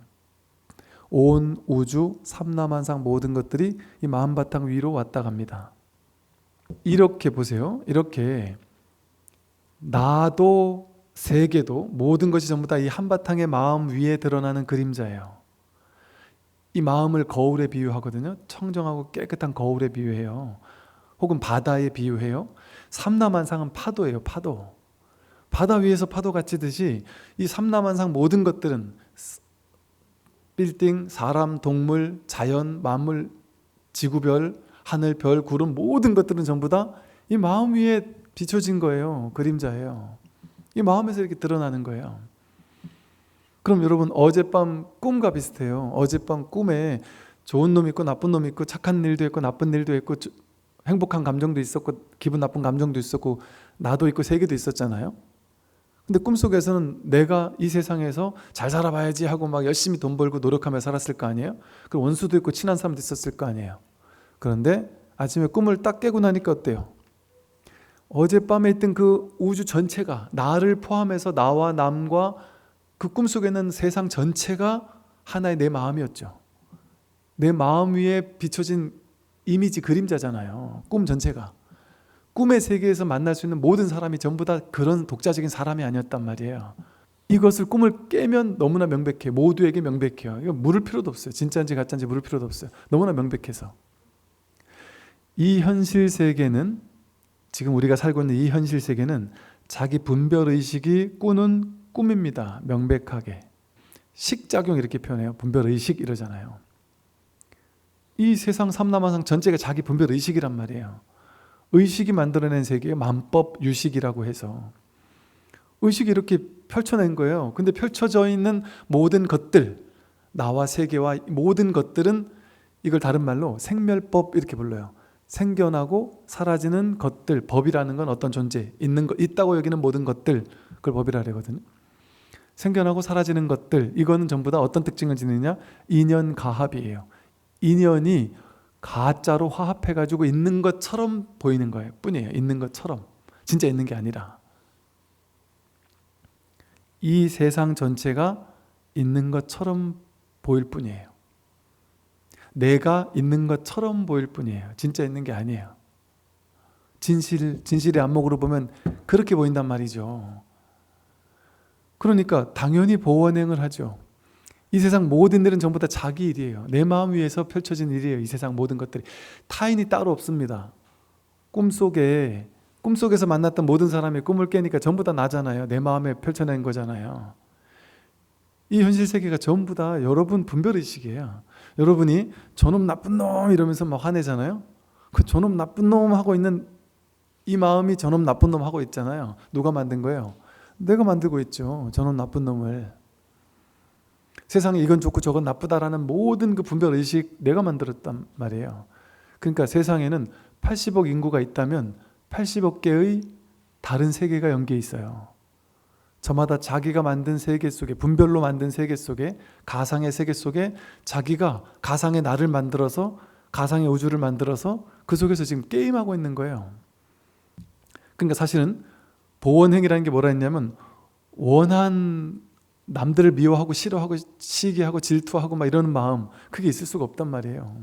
온 우주 삼라만상 모든 것들이 이 마음바탕 위로 왔다 갑니다. 이렇게 보세요. 이렇게 나도 세계도 모든 것이 전부 다 이 한바탕의 마음 위에 드러나는 그림자예요. 이 마음을 거울에 비유하거든요. 청정하고 깨끗한 거울에 비유해요. 혹은 바다에 비유해요. 삼라만상은 파도예요. 파도. 바다 위에서 파도가 치듯이 이 삼라만상 모든 것들은 빌딩, 사람, 동물, 자연, 만물, 지구별, 하늘, 별, 구름 모든 것들은 전부 다 이 마음 위에 비춰진 거예요. 그림자예요. 이 마음에서 이렇게 드러나는 거예요. 그럼 여러분, 어젯밤 꿈과 비슷해요. 어젯밤 꿈에 좋은 놈 있고 나쁜 놈 있고, 착한 일도 있고 나쁜 일도 있고, 행복한 감정도 있었고 기분 나쁜 감정도 있었고, 나도 있고 세계도 있었잖아요. 근데 꿈속에서는 내가 이 세상에서 잘 살아봐야지 하고 열심히 돈 벌고 노력하며 살았을 거 아니에요. 그리고 원수도 있고 친한 사람도 있었을 거 아니에요. 그런데 아침에 꿈을 딱 깨고 나니까 어때요? 어젯밤에 있던 그 우주 전체가, 나를 포함해서 나와 남과 그 꿈속에는 세상 전체가 하나의 내 마음이었죠. 내 마음 위에 비춰진 이미지, 그림자잖아요. 꿈 전체가. 꿈의 세계에서 만날 수 있는 모든 사람이 전부 다 그런 독자적인 사람이 아니었단 말이에요. 이것을 꿈을 깨면 너무나 명백해. 모두에게 명백해요. 이거 물을 필요도 없어요. 진짜인지 가짜인지 물을 필요도 없어요. 너무나 명백해서. 이 현실 세계는, 지금 우리가 살고 있는 이 현실 세계는 자기 분별의식이 꾸는 꿈입니다. 명백하게. 식작용 이렇게 표현해요. 분별의식 이러잖아요. 이 세상 삼라만상 전체가 자기 분별의식이란 말이에요. 의식이 만들어낸 세계에 만법 유식이라고 해서 의식이 이렇게 펼쳐낸 거예요. 근데 펼쳐져 있는 모든 것들, 나와 세계와 모든 것들은, 이걸 다른 말로 생멸법 이렇게 불러요. 생겨나고 사라지는 것들, 법이라는 건 어떤 존재, 있다고 여기는 모든 것들, 그걸 법이라 그러거든요. 생겨나고 사라지는 것들, 이거는 전부 다 어떤 특징을 지니냐? 인연가합이에요. 인연이 가짜로 화합해가지고 있는 것처럼 보이는 거예요. 뿐이에요. 있는 것처럼. 진짜 있는 게 아니라. 이 세상 전체가 있는 것처럼 보일 뿐이에요. 내가 있는 것처럼 보일 뿐이에요. 진짜 있는 게 아니에요. 진실의 안목으로 보면 그렇게 보인단 말이죠. 그러니까 당연히 보원행을 하죠. 이 세상 모든 일은 전부 다 자기 일이에요. 내 마음 위에서 펼쳐진 일이에요. 이 세상 모든 것들이. 타인이 따로 없습니다. 꿈속에서 만났던 모든 사람이 꿈을 깨니까 전부 다 나잖아요. 내 마음에 펼쳐낸 거잖아요. 이 현실 세계가 전부 다 여러분 분별의식이에요. 여러분이 저놈 나쁜 놈 이러면서 막 화내잖아요. 그 저놈 나쁜 놈 하고 있는 이 마음이 저놈 나쁜 놈 하고 있잖아요. 누가 만든 거예요? 내가 만들고 있죠. 저놈 나쁜 놈을. 세상에 이건 좋고 저건 나쁘다라는 모든 그 분별의식 내가 만들었단 말이에요. 그러니까 세상에는 80억 인구가 있다면 80억 개의 다른 세계가 연계해 있어요. 저마다 자기가 만든 세계 속에, 분별로 만든 세계 속에, 가상의 세계 속에 자기가 가상의 나를 만들어서, 가상의 우주를 만들어서 그 속에서 지금 게임하고 있는 거예요. 그러니까 사실은 보원행위라는 게 뭐라 했냐면, 원한 남들을 미워하고 싫어하고 시기하고 질투하고 막 이러는 마음, 그게 있을 수가 없단 말이에요.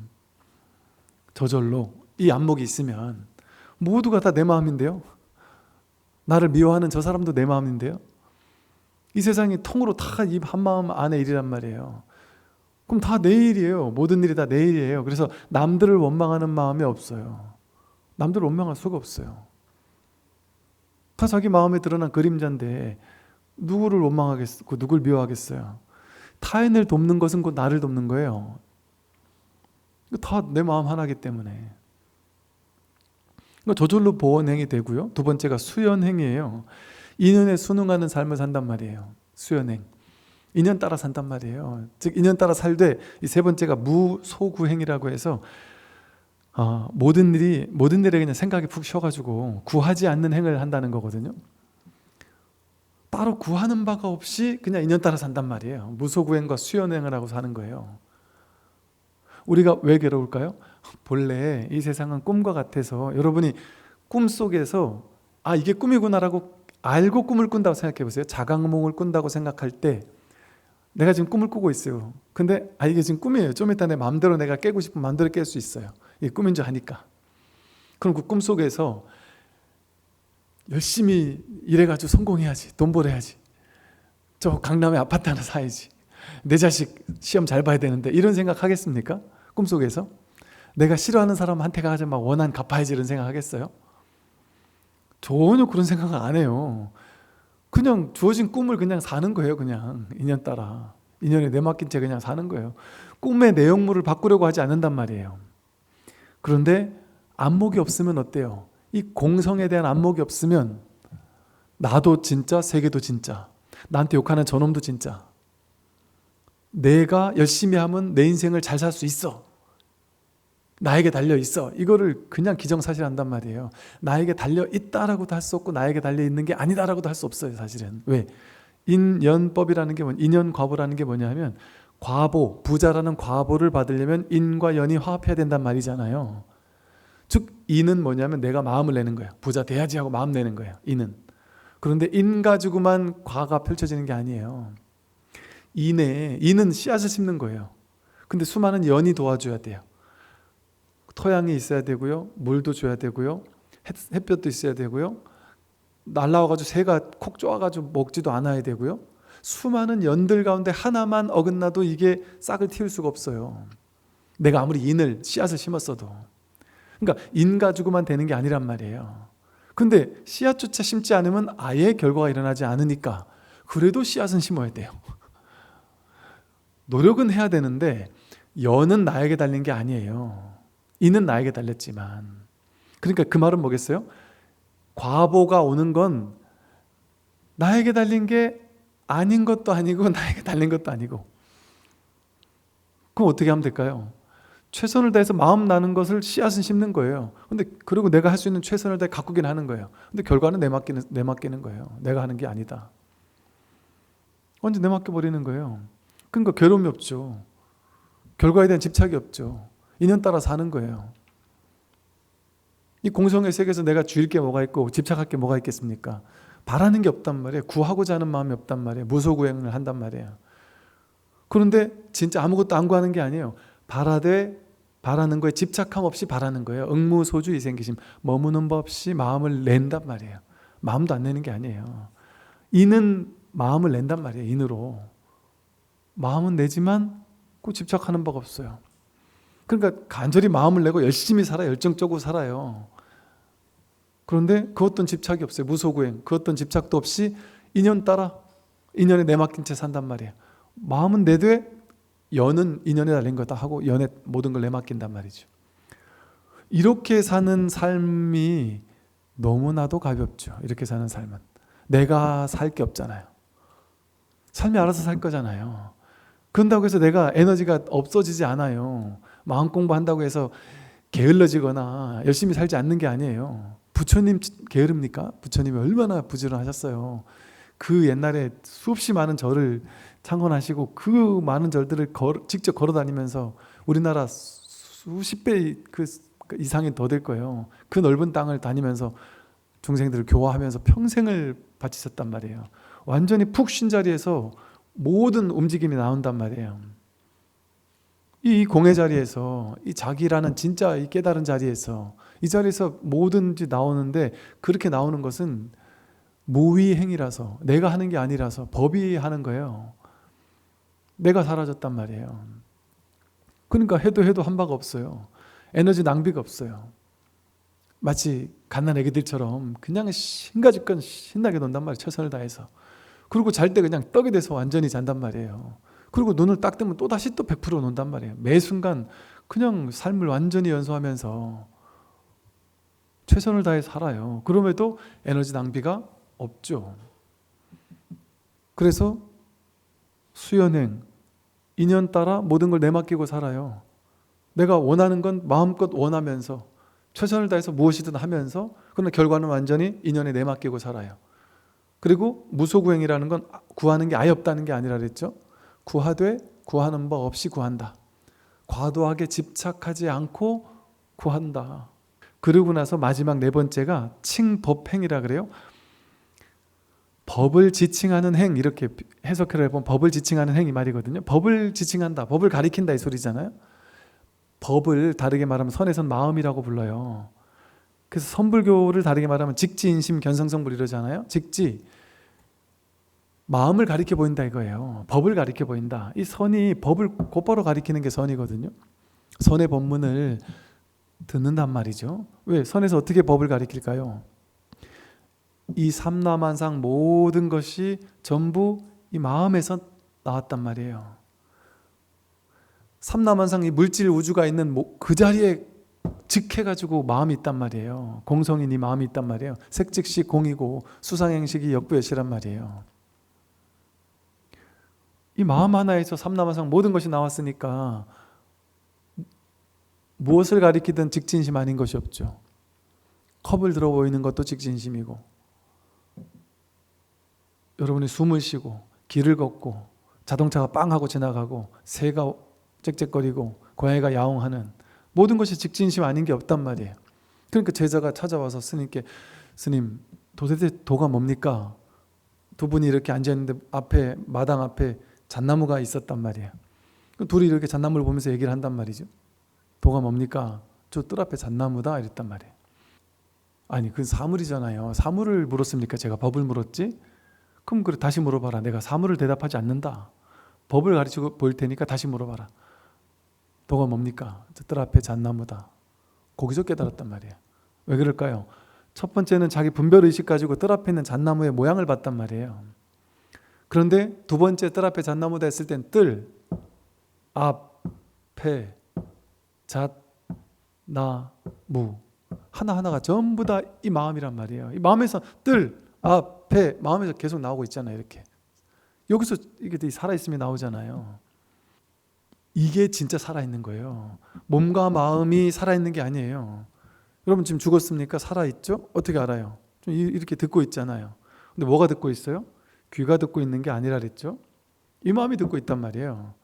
저절로 이 안목이 있으면 모두가 다 내 마음인데요. 나를 미워하는 저 사람도 내 마음인데요. 이 세상이 통으로 다 이 한마음 안의 일이란 말이에요. 그럼 다 내 일이에요. 모든 일이 다 내 일이에요. 그래서 남들을 원망하는 마음이 없어요. 남들을 원망할 수가 없어요. 다 자기 마음에 드러난 그림자인데 누구를 원망하겠고 누굴 미워하겠어요. 타인을 돕는 것은 곧 나를 돕는 거예요. 다 내 마음 하나이기 때문에. 저절로 보원행위 되고요. 두 번째가 수연행위예요. 인연에 순응하는 삶을 산단 말이에요. 수연행. 인연 따라 산단 말이에요. 즉 인연 따라 살되, 이 세 번째가 무소구행이라고 해서 모든 일에 그냥 생각이 푹 쉬어가지고 구하지 않는 행을 한다는 거거든요. 따로 구하는 바가 없이 그냥 인연 따라 산단 말이에요. 무소구행과 수연행을 하고 사는 거예요. 우리가 왜 괴로울까요? 본래 이 세상은 꿈과 같아서, 여러분이 꿈속에서 이게 꿈이구나라고 알고 꿈을 꾼다고 생각해 보세요. 자각몽을 꾼다고 생각할 때 내가 지금 꿈을 꾸고 있어요. 근데 이게 지금 꿈이에요. 좀 이따 내 마음대로 내가 깨고 싶으면 마음대로 깰 수 있어요. 이게 꿈인 줄 아니까. 그럼 그 꿈속에서 열심히 일해가지고 성공해야지, 돈 벌어야지, 저 강남에 아파트 하나 사야지, 내 자식 시험 잘 봐야 되는데, 이런 생각 하겠습니까? 꿈속에서 내가 싫어하는 사람한테 가서 막 원한 갚아야지 이런 생각 하겠어요? 전혀 그런 생각을 안 해요. 그냥 주어진 꿈을 그냥 사는 거예요. 그냥 인연 따라, 인연에 내맡긴 채 그냥 사는 거예요. 꿈의 내용물을 바꾸려고 하지 않는단 말이에요. 그런데 안목이 없으면 어때요? 이 공성에 대한 안목이 없으면 나도 진짜, 세계도 진짜, 나한테 욕하는 저놈도 진짜, 내가 열심히 하면 내 인생을 잘 살 수 있어, 나에게 달려있어, 이거를 그냥 기정사실한단 말이에요. 나에게 달려있다라고도 할 수 없고 나에게 달려있는 게 아니다라고도 할 수 없어요. 사실은. 왜? 인연법이라는 게 인연과보라는 게 뭐냐면, 과보, 부자라는 과보를 받으려면 인과 연이 화합해야 된단 말이잖아요. 즉 인은 뭐냐면 내가 마음을 내는 거예요. 부자 돼야지 하고 마음 내는 거예요. 인은. 그런데 인 가지고만 과가 펼쳐지는 게 아니에요. 인은 씨앗을 심는 거예요. 근데 수많은 연이 도와줘야 돼요. 토양이 있어야 되고요, 물도 줘야 되고요, 햇볕도 있어야 되고요, 날라와가지고 새가 콕 쪼아가지고 먹지도 않아야 되고요. 수많은 연들 가운데 하나만 어긋나도 이게 싹을 틔울 수가 없어요. 내가 아무리 인을, 씨앗을 심었어도. 그러니까 인 가지고만 되는 게 아니란 말이에요. 근데 씨앗조차 심지 않으면 아예 결과가 일어나지 않으니까 그래도 씨앗은 심어야 돼요. 노력은 해야 되는데 연은 나에게 달린 게 아니에요. 이는 나에게 달렸지만. 그러니까 그 말은 뭐겠어요? 과보가 오는 건 나에게 달린 게 아닌 것도 아니고 나에게 달린 것도 아니고. 그럼 어떻게 하면 될까요? 최선을 다해서 마음 나는 것을 씨앗은 심는 거예요. 근데 그리고 내가 할 수 있는 최선을 다해 가꾸긴 하는 거예요. 근데 결과는 내맡기는 거예요. 내가 하는 게 아니다. 완전 내맡겨 버리는 거예요. 그러니까 괴로움이 없죠. 결과에 대한 집착이 없죠. 인연 따라 사는 거예요. 이 공성의 세계에서 내가 주일 게 뭐가 있고 집착할 게 뭐가 있겠습니까? 바라는 게 없단 말이에요. 구하고자 하는 마음이 없단 말이에요. 무소구행을 한단 말이에요. 그런데 진짜 아무것도 안 구하는 게 아니에요. 바라는 거에 집착함 없이 바라는 거예요. 응무소주 이생기심, 머무는 법 없이 마음을 낸단 말이에요. 마음도 안 내는 게 아니에요. 인은 마음을 낸단 말이에요. 인으로. 마음은 내지만 꼭 집착하는 바가 없어요. 그러니까 간절히 마음을 내고 열심히 살아요. 열정적으로 살아요. 그런데 그 어떤 집착이 없어요. 무소구행, 그 어떤 집착도 없이 인연 따라 인연에 내맡긴 채 산단 말이에요. 마음은 내되 연은 인연에 달린 거다 하고 연에 모든 걸 내맡긴단 말이죠. 이렇게 사는 삶이 너무나도 가볍죠. 이렇게 사는 삶은 내가 살 게 없잖아요. 삶이 알아서 살 거잖아요. 그런다고 해서 내가 에너지가 없어지지 않아요. 마음 공부한다고 해서 게을러지거나 열심히 살지 않는 게 아니에요. 부처님 게으릅니까? 부처님이 얼마나 부지런하셨어요. 그 옛날에 수없이 많은 절을 창건하시고 그 많은 절들을 직접 걸어 다니면서 우리나라 수십 배 그 이상이 더 될 거예요. 그 넓은 땅을 다니면서 중생들을 교화하면서 평생을 바치셨단 말이에요. 완전히 푹 쉰 자리에서 모든 움직임이 나온단 말이에요. 이 공의 자리에서, 이 자기라는 진짜 이 깨달은 자리에서, 이 자리에서 뭐든지 나오는데, 그렇게 나오는 것은 무위행이라서, 내가 하는 게 아니라서 법이 하는 거예요. 내가 사라졌단 말이에요. 그러니까 해도 한 바가 없어요. 에너지 낭비가 없어요. 마치 갓난 애기들처럼 그냥 신가지건 신나게 논단 말이에요. 최선을 다해서. 그리고 잘 때 그냥 떡이 돼서 완전히 잔단 말이에요. 그리고 눈을 딱 뜨면 또다시 또 100% 논단 말이에요. 매 순간 그냥 삶을 완전히 연소하면서 최선을 다해 살아요. 그럼에도 에너지 낭비가 없죠. 그래서 수연행, 인연 따라 모든 걸 내맡기고 살아요. 내가 원하는 건 마음껏 원하면서 최선을 다해서 무엇이든 하면서, 그러나 결과는 완전히 인연에 내맡기고 살아요. 그리고 무소구행이라는 건 구하는 게 아예 없다는 게 아니라 그랬죠. 구하되 구하는 바 없이 구한다. 과도하게 집착하지 않고 구한다. 그러고 나서 마지막 네 번째가 칭법행이라 그래요. 법을 지칭하는 행, 이렇게 해석을 해보면 법을 지칭하는 행이 말이거든요. 법을 지칭한다, 법을 가리킨다 이 소리잖아요. 법을 다르게 말하면 선에선 마음이라고 불러요. 그래서 선불교를 다르게 말하면 직지, 인심, 견성성불 이러잖아요. 직지, 마음을 가리켜 보인다 이거예요. 법을 가리켜 보인다. 이 선이 법을 곧바로 가리키는 게 선이거든요. 선의 법문을 듣는단 말이죠. 왜? 선에서 어떻게 법을 가리킬까요? 이 삼라만상 모든 것이 전부 이 마음에서 나왔단 말이에요. 삼라만상 이 물질 우주가 있는 그 자리에 직해가지고 마음이 있단 말이에요. 공성인 이 마음이 있단 말이에요. 색즉시 공이고 수상행식이 역부여시란 말이에요. 이 마음 하나에서 삼라만상 모든 것이 나왔으니까 무엇을 가리키든 직진심 아닌 것이 없죠. 컵을 들어 보이는 것도 직진심이고, 여러분이 숨을 쉬고 길을 걷고 자동차가 빵 하고 지나가고 새가 짹짹거리고 고양이가 야옹하는 모든 것이 직진심 아닌 게 없단 말이에요. 그러니까 제자가 찾아와서 스님께, 스님 도대체 도가 뭡니까? 두 분이 이렇게 앉아있는데 앞에 마당 앞에 잣나무가 있었단 말이에요. 둘이 이렇게 잣나무를 보면서 얘기를 한단 말이죠. 도가 뭡니까? 저 뜰 앞에 잣나무다 이랬단 말이에요. 아니 그건 사물이잖아요. 사물을 물었습니까? 제가 법을 물었지? 그럼 그래 다시 물어봐라. 내가 사물을 대답하지 않는다. 법을 가르치고 보일 테니까 다시 물어봐라. 도가 뭡니까? 저 뜰 앞에 잣나무다. 거기서 깨달았단 말이에요. 왜 그럴까요? 첫 번째는 자기 분별의식 가지고 뜰 앞에 있는 잣나무의 모양을 봤단 말이에요. 그런데 두 번째 뜰 앞에 잣나무다 했을 땐 뜰, 앞, 폐, 잣, 나, 무 하나하나가 전부 다 이 마음이란 말이에요. 이 마음에서 뜰, 앞, 폐, 마음에서 계속 나오고 있잖아요. 이렇게 여기서 이게 살아있음이 나오잖아요. 이게 진짜 살아있는 거예요. 몸과 마음이 살아있는 게 아니에요. 여러분 지금 죽었습니까? 살아있죠? 어떻게 알아요? 좀 이렇게 듣고 있잖아요. 근데 뭐가 듣고 있어요? 귀가 듣고 있는 게 아니라 그랬죠? 이 마음이 듣고 있단 말이에요.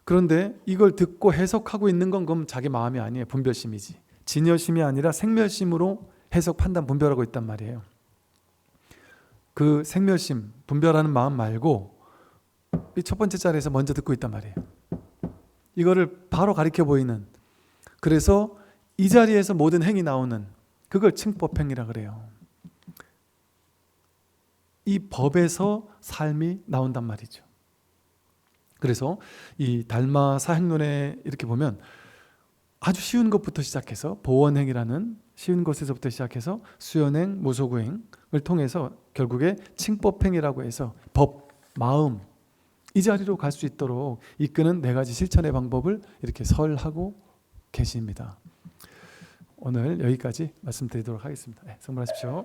그런데 이걸 듣고 해석하고 있는 건 그럼 자기 마음이 아니에요. 분별심이지. 진여심이 아니라 생멸심으로 해석, 판단, 분별하고 있단 말이에요. 그 생멸심, 분별하는 마음 말고 이 첫 번째 자리에서 먼저 듣고 있단 말이에요. 이거를 바로 가리켜 보이는, 그래서 이 자리에서 모든 행이 나오는, 그걸 칭법행이라 그래요. 이 법에서 삶이 나온단 말이죠. 그래서 이 달마 사행론에 이렇게 보면 아주 쉬운 것부터 시작해서 보원행이라는 쉬운 것에서부터 시작해서 수연행, 무소구행을 통해서 결국에 칭법행이라고 해서 법, 마음 이 자리로 갈 수 있도록 이끄는 4가지 실천의 방법을 이렇게 설하고 계십니다. 오늘 여기까지 말씀드리도록 하겠습니다. 성불하십시오.